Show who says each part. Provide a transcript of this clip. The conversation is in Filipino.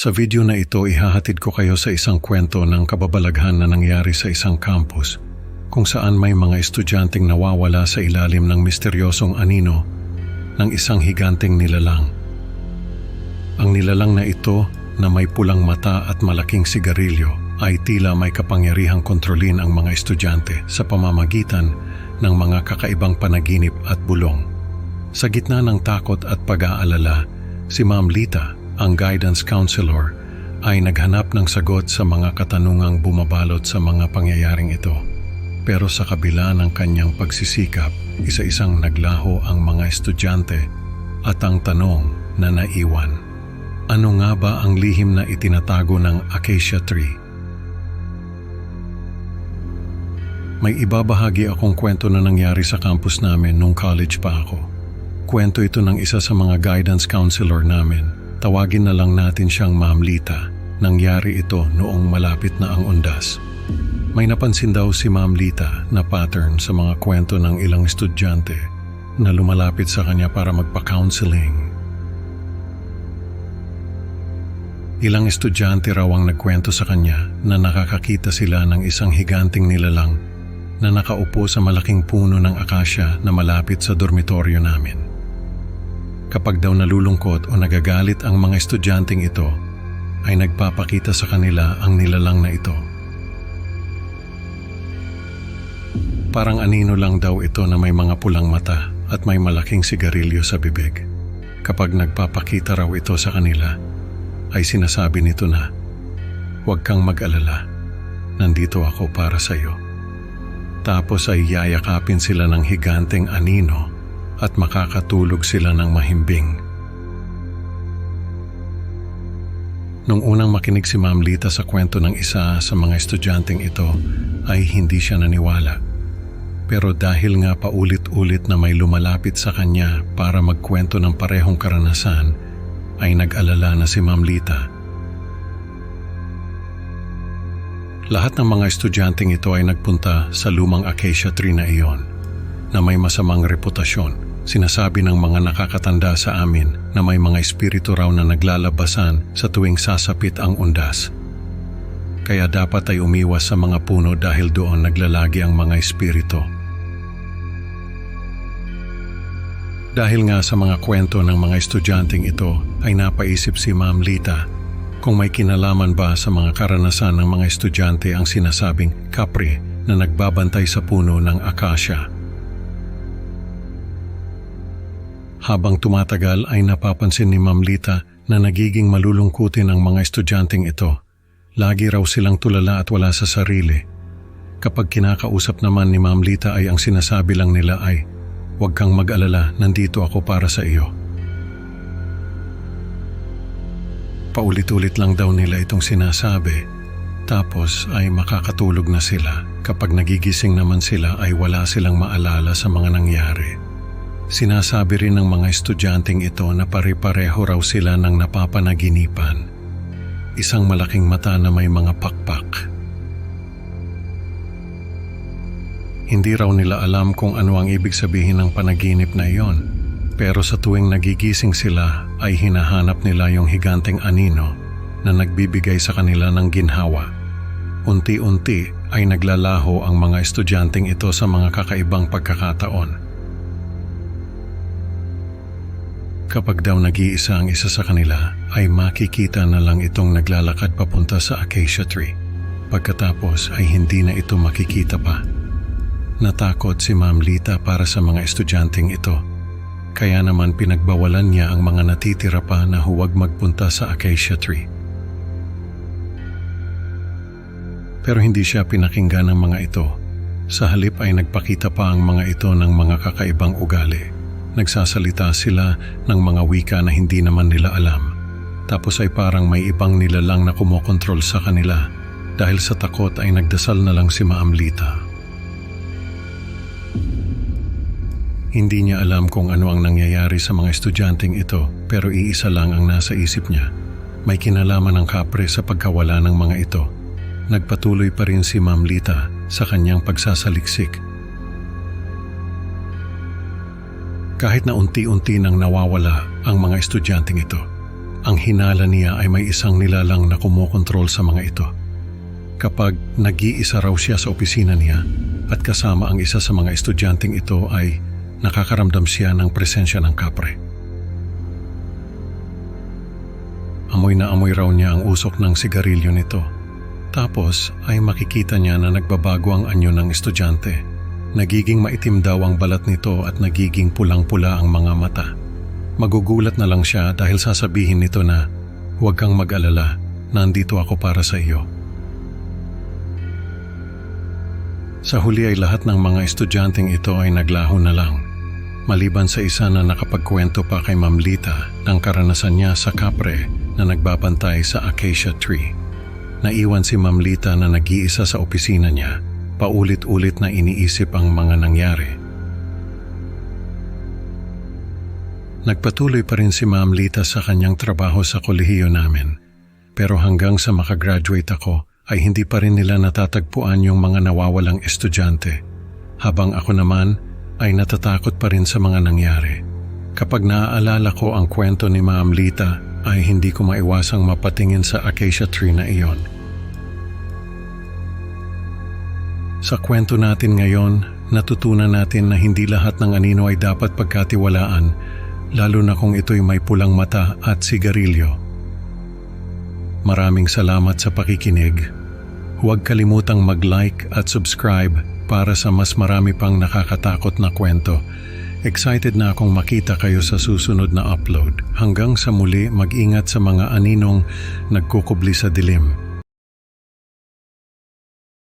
Speaker 1: Sa video na ito, ihahatid ko kayo sa isang kwento ng kababalaghan na nangyari sa isang campus kung saan may mga estudyanteng nawawala sa ilalim ng misteryosong anino ng isang higanteng nilalang. Ang nilalang na ito na may pulang mata at malaking sigarilyo ay tila may kapangyarihang kontrolin ang mga estudyante sa pamamagitan ng mga kakaibang panaginip at bulong. Sa gitna ng takot at pag-aalala, si Ma'am Lita, ang guidance counselor, ay naghanap ng sagot sa mga katanungang bumabalot sa mga pangyayaring ito. Pero sa kabila ng kanyang pagsisikap, isa-isang naglaho ang mga estudyante at ang tanong na naiwan. Ano nga ba ang lihim na itinatago ng Acacia Tree? May ibabahagi akong kwento na nangyari sa campus namin nung college pa ako. Kwento ito ng isa sa mga guidance counselor namin. Tawagin na lang natin siyang Ma'am Lita. Nangyari ito noong malapit na ang undas. May napansin daw si Ma'am Lita na pattern sa mga kwento ng ilang estudyante na lumalapit sa kanya para magpa-counseling. Ilang estudyante raw ang nagkwento sa kanya na nakakakita sila ng isang higanting nilalang na nakaupo sa malaking puno ng akasya na malapit sa dormitoryo namin. Kapag daw nalulungkot o nagagalit ang mga estudyanteng ito, ay nagpapakita sa kanila ang nilalang na ito. Parang anino lang daw ito na may mga pulang mata at may malaking sigarilyo sa bibig. Kapag nagpapakita raw ito sa kanila, ay sinasabi nito na, "Huwag kang mag-alala, nandito ako para sa iyo." Tapos ay yayakapin sila ng higanteng anino at makakatulog sila ng mahimbing. Nung unang makinig si Ma'am Lita sa kwento ng isa sa mga estudyanteng ito, ay hindi siya naniwala. Pero dahil nga paulit-ulit na may lumalapit sa kanya para magkwento ng parehong karanasan, ay nag-alala na si Ma'am Lita. Lahat ng mga estudyanteng ito ay nagpunta sa lumang Acacia Tree na iyon, na may masamang reputasyon. Sinasabi ng mga nakakatanda sa amin na may mga espiritu raw na naglalabasan sa tuwing sasapit ang undas. Kaya dapat ay umiwas sa mga puno dahil doon naglalagi ang mga espiritu. Dahil nga sa mga kwento ng mga estudyanteng ito, ay napaisip si Ma'am Lita kung may kinalaman ba sa mga karanasan ng mga estudyante ang sinasabing kapre na nagbabantay sa puno ng akasya. Habang tumatagal ay napapansin ni Ma'am Lita na nagiging malulungkutin ang mga estudyanteng ito. Lagi raw silang tulala at wala sa sarili. Kapag kinakausap naman ni Ma'am Lita ay ang sinasabi lang nila ay, "Huwag kang mag-alala, nandito ako para sa iyo." Paulit-ulit lang daw nila itong sinasabi. Tapos ay makakatulog na sila. Kapag nagigising naman sila ay wala silang maalala sa mga nangyari. Sinasabi rin ng mga estudyanteng ito na pare-pareho raw sila ng napapanaginipan. Isang malaking mata na may mga pakpak. Hindi raw nila alam kung ano ang ibig sabihin ng panaginip na iyon. Pero sa tuwing nagigising sila ay hinahanap nila yung higanteng anino na nagbibigay sa kanila ng ginhawa. Unti-unti ay naglalaho ang mga estudyanteng ito sa mga kakaibang pagkakataon. Kapag daw nag-iisa ang isa sa kanila, ay makikita na lang itong naglalakad papunta sa Acacia Tree. Pagkatapos ay hindi na ito makikita pa. Natakot si Ma'am Lita para sa mga estudyanteng ito. Kaya naman pinagbawalan niya ang mga natitira pa na huwag magpunta sa Acacia Tree. Pero hindi siya pinakinggan ng mga ito. Sa halip ay nagpakita pa ang mga ito ng mga kakaibang ugali. Nagsasalita sila ng mga wika na hindi naman nila alam. Tapos ay parang may ibang nilalang na kumokontrol sa kanila. Dahil sa takot ay nagdasal na lang si Ma'am Lita. Hindi niya alam kung ano ang nangyayari sa mga estudyanteng ito, pero iisa lang ang nasa isip niya. May kinalaman ng kapre sa pagkawala ng mga ito. Nagpatuloy pa rin si Ma'am Lita sa kanyang pagsasaliksik. Kahit na unti-unti nang nawawala ang mga estudyanteng ito, Ang hinala niya ay may isang nilalang na kumokontrol sa mga ito. Kapag nag-iisa raw siya sa opisina niya at kasama ang isa sa mga estudyanteng ito ay nakakaramdam siya ng presensya ng kapre. Amoy na amoy raw niya ang usok ng sigarilyo nito. Tapos ay makikita niya na nagbabago ang anyo ng estudyante. Nagiging maitim daw ang balat nito at nagiging pulang-pula ang mga mata. Magugulat na lang siya dahil sasabihin nito na, "Huwag kang mag-alala, nandito ako para sa iyo." Sa huli ay lahat ng mga estudyanteng ito ay naglaho na lang. Maliban sa isa na nakapagkwento pa kay Ma'am Lita ng karanasan niya sa kapre na nagbabantay sa acacia tree. Naiwan si Ma'am Lita na nag-iisa sa opisina niya, paulit-ulit na iniisip ang mga nangyari. Nagpatuloy pa rin si Ma'am Lita sa kanyang trabaho sa kolehiyo namin. Pero hanggang sa makagraduate ako ay hindi pa rin nila natatagpuan yung mga nawawalang estudyante. Habang ako naman ay natatakot pa rin sa mga nangyari. Kapag naaalala ko ang kwento ni Ma'am Lita ay hindi ko maiwasang mapatingin sa acacia tree na iyon. Sa kwento natin ngayon, natutunan natin na hindi lahat ng anino ay dapat pagkatiwalaan, lalo na kung ito'y may pulang mata at sigarilyo. Maraming salamat sa pakikinig. Huwag kalimutang mag-like at subscribe para sa mas marami pang nakakatakot na kwento. Excited na akong makita kayo sa susunod na upload. Hanggang sa muli, mag-ingat sa mga aninong nagkukubli sa dilim.